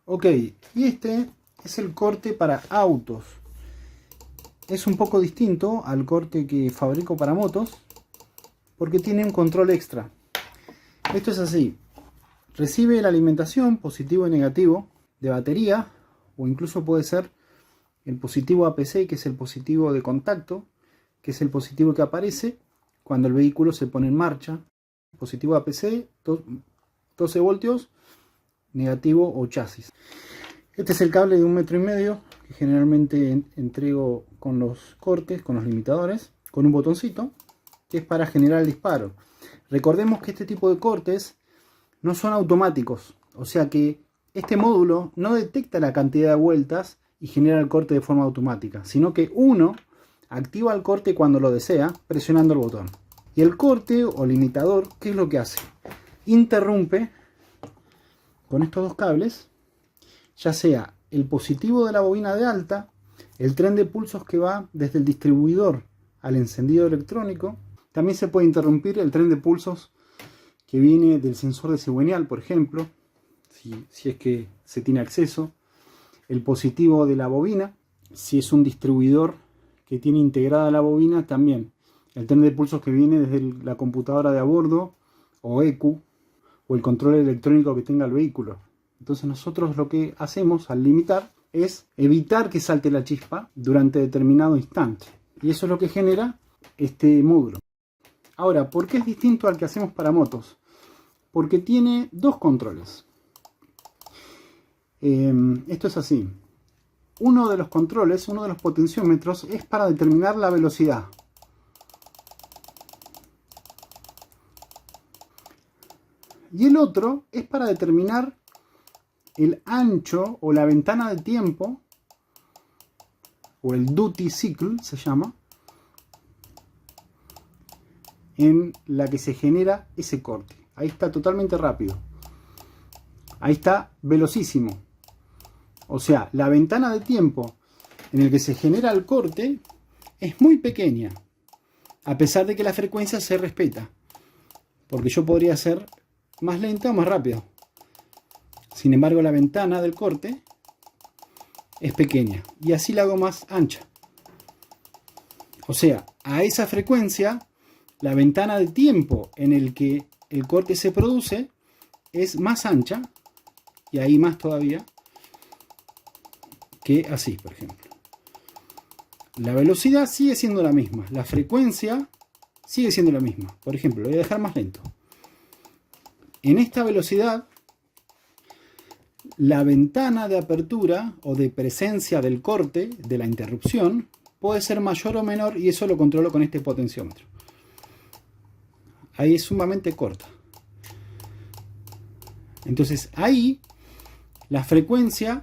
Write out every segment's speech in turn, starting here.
Ok, y este es el corte para autos. Es un poco distinto al corte que fabrico para motos porque tiene un control extra. Esto es así: recibe la alimentación positivo y negativo de batería, o incluso puede ser el positivo APC, que es el positivo de contacto, que es el positivo que aparece cuando el vehículo se pone en marcha. Positivo APC, 12 voltios, negativo o chasis. Este es el cable de 1,5 metros que generalmente entrego con los cortes, con los limitadores, con un botoncito que es para generar el disparo. Recordemos que este tipo de cortes no son automáticos, o sea que este módulo no detecta la cantidad de vueltas y genera el corte de forma automática, sino que uno activa el corte cuando lo desea presionando el botón. Y el corte o limitador, ¿qué es lo que hace? Interrumpe con estos dos cables, ya sea el positivo de la bobina de alta, el tren de pulsos que va desde el distribuidor al encendido electrónico. También se puede interrumpir el tren de pulsos que viene del sensor de cigüeñal, por ejemplo, si es que se tiene acceso. El positivo de la bobina, si es un distribuidor que tiene integrada la bobina, también. El tren de pulsos que viene desde la computadora de a bordo, o ECU, o el control electrónico que tenga el vehículo. Entonces nosotros lo que hacemos al limitar es evitar que salte la chispa durante determinado instante. Y eso es lo que genera este módulo. Ahora, ¿por qué es distinto al que hacemos para motos? Porque tiene dos controles. Esto es así. Uno de los controles, uno de los potenciómetros, es para determinar la velocidad. Y el otro es para determinar el ancho o la ventana de tiempo, o el duty cycle se llama, en la que se genera ese corte. Ahí está totalmente rápido. Ahí está velocísimo. O sea, la ventana de tiempo en el que se genera el corte es muy pequeña, a pesar de que la frecuencia se respeta. Porque yo podría hacer más lenta o más rápido. Sin embargo, la ventana del corte es pequeña y así la hago más ancha. O sea, a esa frecuencia, la ventana de tiempo en el que el corte se produce es más ancha, y ahí más todavía, que así, por ejemplo. La velocidad sigue siendo la misma, la frecuencia sigue siendo la misma. Por ejemplo, lo voy a dejar más lento. En esta velocidad, la ventana de apertura o de presencia del corte, de la interrupción, puede ser mayor o menor, y eso lo controlo con este potenciómetro. Ahí es sumamente corta. Entonces ahí la frecuencia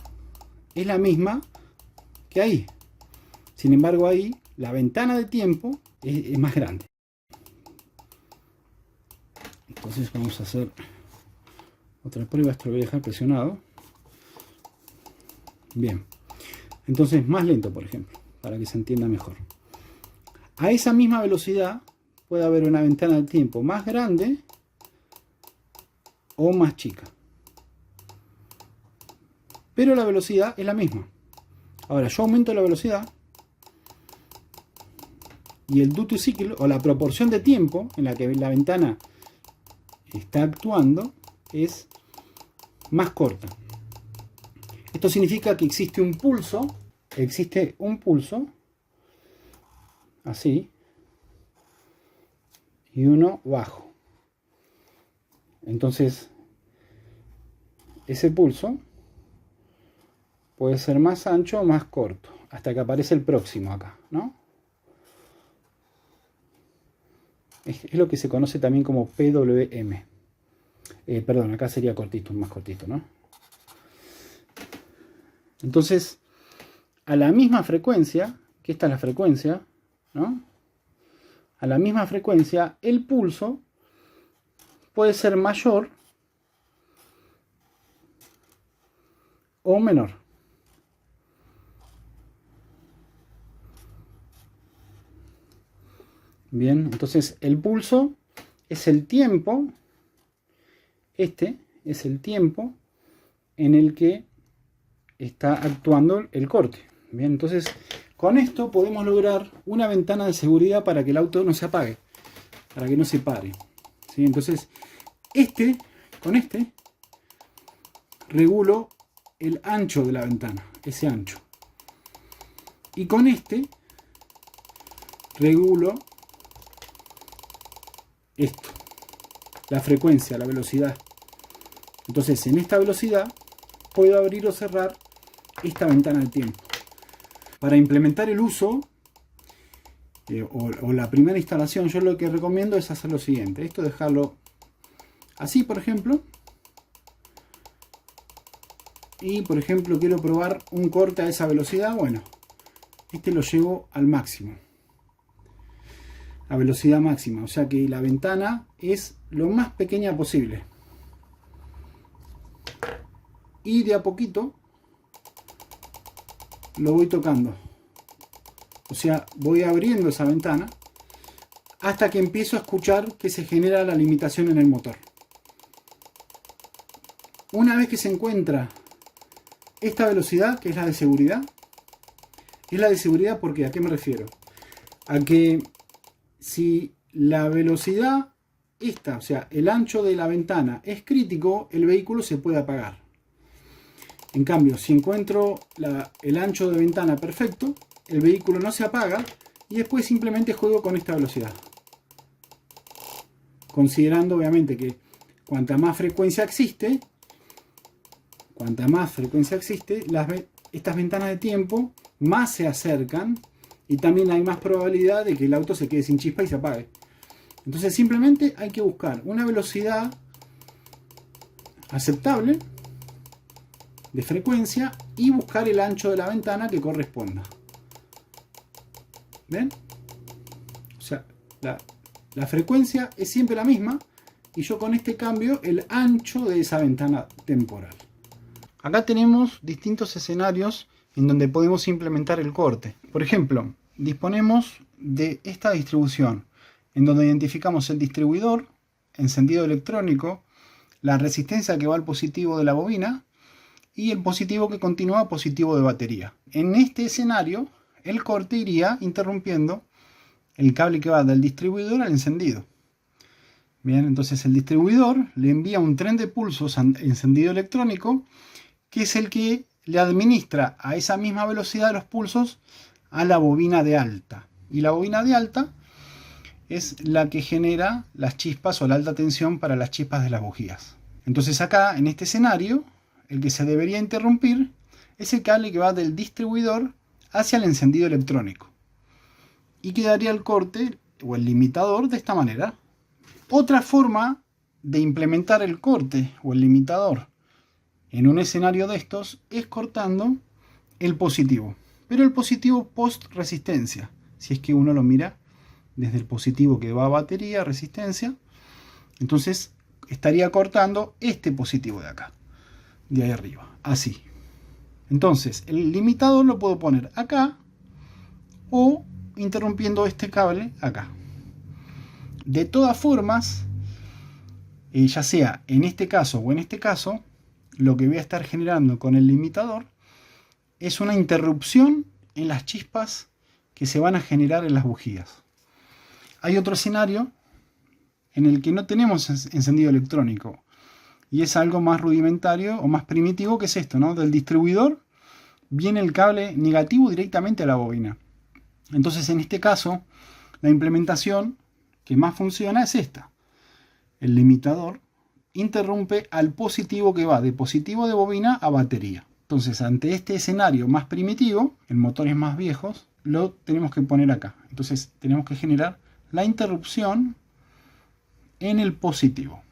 es la misma que ahí. Sin embargo, ahí la ventana de tiempo es más grande. Entonces vamos a hacer otra prueba. Esto lo voy a dejar presionado. Bien. Entonces más lento, por ejemplo, para que se entienda mejor. A esa misma velocidad puede haber una ventana de tiempo más grande o más chica. Pero la velocidad es la misma. Ahora yo aumento la velocidad y el duty cycle, o la proporción de tiempo en la que la ventana está actuando, es más corta. Esto significa que existe un pulso así, y uno bajo. Entonces ese pulso puede ser más ancho o más corto, hasta que aparece el próximo acá, ¿no? Es lo que se conoce también como PWM. Perdón, acá sería cortito, más cortito, ¿no? Entonces, a la misma frecuencia, que esta es la frecuencia, ¿no? A la misma frecuencia, el pulso puede ser mayor o menor. Bien, entonces el pulso es el tiempo, este es el tiempo en el que está actuando el corte. Bien, entonces con esto podemos lograr una ventana de seguridad para que el auto no se apague, para que no se pare. ¿Sí? Entonces con este regulo el ancho de la ventana, ese ancho. Y con este regulo esto, la frecuencia, la velocidad. Entonces en esta velocidad puedo abrir o cerrar esta ventana de tiempo. Para implementar el uso o la primera instalación, yo lo que recomiendo es hacer lo siguiente. Esto dejarlo así, por ejemplo. Y por ejemplo quiero probar un corte a esa velocidad. Bueno, este lo llevo al máximo, a velocidad máxima, o sea que la ventana es lo más pequeña posible. Y de a poquito lo voy tocando, o sea, voy abriendo esa ventana hasta que empiezo a escuchar que se genera la limitación en el motor. Una vez que se encuentra esta velocidad, que es la de seguridad, es la de seguridad porque, ¿a qué me refiero? A que si la velocidad esta, o sea, el ancho de la ventana es crítico, el vehículo se puede apagar. En cambio, si encuentro el ancho de ventana perfecto, el vehículo no se apaga y después simplemente juego con esta velocidad. Considerando obviamente que cuanta más frecuencia existe, estas ventanas de tiempo más se acercan y también hay más probabilidad de que el auto se quede sin chispa y se apague. Entonces simplemente hay que buscar una velocidad aceptable de frecuencia y buscar el ancho de la ventana que corresponda. ¿Ven? O sea, la frecuencia es siempre la misma y yo con este cambio el ancho de esa ventana temporal. Acá tenemos distintos escenarios en donde podemos implementar el corte. Por ejemplo, disponemos de esta distribución en donde identificamos el distribuidor, encendido electrónico, la resistencia que va al positivo de la bobina y el positivo que continúa a positivo de batería. En este escenario, el corte iría interrumpiendo el cable que va del distribuidor al encendido. Bien, entonces el distribuidor le envía un tren de pulsos encendido electrónico, que es el que le administra a esa misma velocidad los pulsos a la bobina de alta. Y la bobina de alta es la que genera las chispas o la alta tensión para las chispas de las bujías. Entonces acá, en este escenario, el que se debería interrumpir es el cable que va del distribuidor hacia el encendido electrónico. Y quedaría el corte o el limitador de esta manera. Otra forma de implementar el corte o el limitador en un escenario de estos es cortando el positivo. Pero el positivo post resistencia, si es que uno lo mira desde el positivo que va a batería, resistencia, entonces estaría cortando este positivo de acá, de ahí arriba, así. Entonces el limitador lo puedo poner acá o interrumpiendo este cable acá. De todas formas, ya sea en este caso o en este caso, lo que voy a estar generando con el limitador es una interrupción en las chispas que se van a generar en las bujías. Hay otro escenario en el que no tenemos encendido electrónico y es algo más rudimentario o más primitivo, que es esto, ¿no? Del distribuidor viene el cable negativo directamente a la bobina. Entonces en este caso la implementación que más funciona es esta. El limitador interrumpe al positivo que va de positivo de bobina a batería. Entonces ante este escenario más primitivo, en motores más viejos, lo tenemos que poner acá. Entonces tenemos que generar la interrupción en el positivo.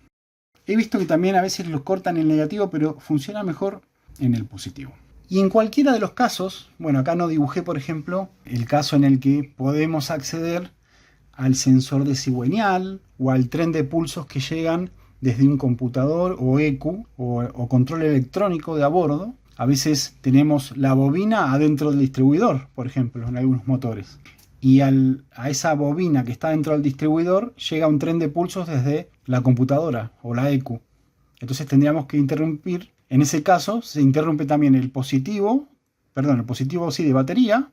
He visto que también a veces lo cortan en el negativo, pero funciona mejor en el positivo. Y en cualquiera de los casos, bueno, acá no dibujé, por ejemplo, el caso en el que podemos acceder al sensor de cigüeñal o al tren de pulsos que llegan desde un computador o ECU o control electrónico de a bordo. A veces tenemos la bobina adentro del distribuidor, por ejemplo, en algunos motores. Y a esa bobina que está dentro del distribuidor llega un tren de pulsos desde la computadora o la ECU. Entonces tendríamos que interrumpir En ese caso se interrumpe también el positivo sí de batería,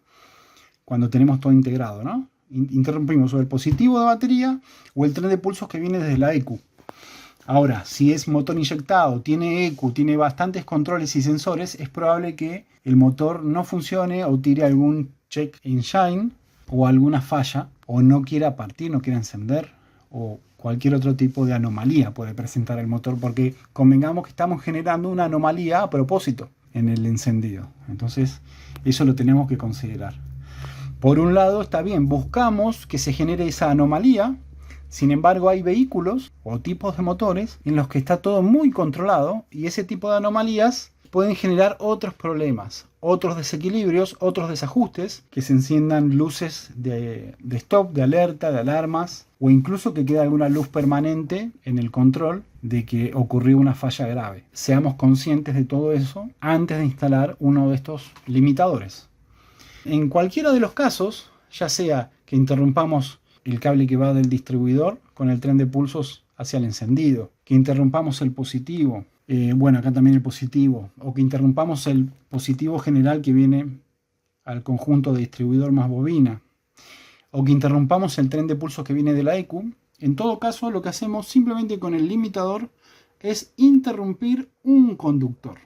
cuando tenemos todo integrado, ¿no? Interrumpimos o el positivo de batería o el tren de pulsos que viene desde la ECU. Ahora, si es motor inyectado, tiene ECU, tiene bastantes controles y sensores, es probable que el motor no funcione o tire algún check engine o alguna falla, o no quiera partir, no quiera encender, o cualquier otro tipo de anomalía puede presentar el motor, porque convengamos que estamos generando una anomalía a propósito en el encendido. Entonces, eso lo tenemos que considerar. Por un lado, está bien, buscamos que se genere esa anomalía. Sin embargo, hay vehículos o tipos de motores en los que está todo muy controlado y ese tipo de anomalías pueden generar otros problemas, otros desequilibrios, otros desajustes, que se enciendan luces de stop, de alerta, de alarmas, o incluso que quede alguna luz permanente en el control de que ocurrió una falla grave. Seamos conscientes de todo eso antes de instalar uno de estos limitadores. En cualquiera de los casos, ya sea que interrumpamos el cable que va del distribuidor con el tren de pulsos hacia el encendido, que interrumpamos el positivo, acá también el positivo, o que interrumpamos el positivo general que viene al conjunto de distribuidor más bobina, o que interrumpamos el tren de pulsos que viene de la ECU. En todo caso, lo que hacemos simplemente con el limitador es interrumpir un conductor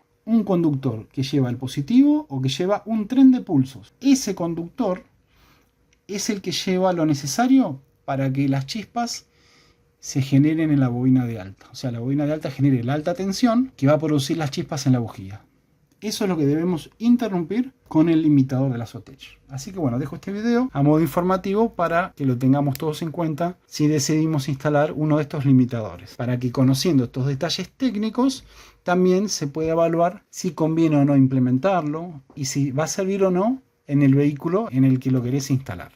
que lleva el positivo o que lleva un tren de pulsos. Ese conductor es el que lleva lo necesario para que las chispas se generen en la bobina de alta. O sea, la bobina de alta genere la alta tensión que va a producir las chispas en la bujía. Eso es lo que debemos interrumpir con el limitador de la Sotech. Así que bueno, dejo este video a modo informativo para que lo tengamos todos en cuenta si decidimos instalar uno de estos limitadores. Para que, conociendo estos detalles técnicos, también se pueda evaluar si conviene o no implementarlo y si va a servir o no en el vehículo en el que lo querés instalar.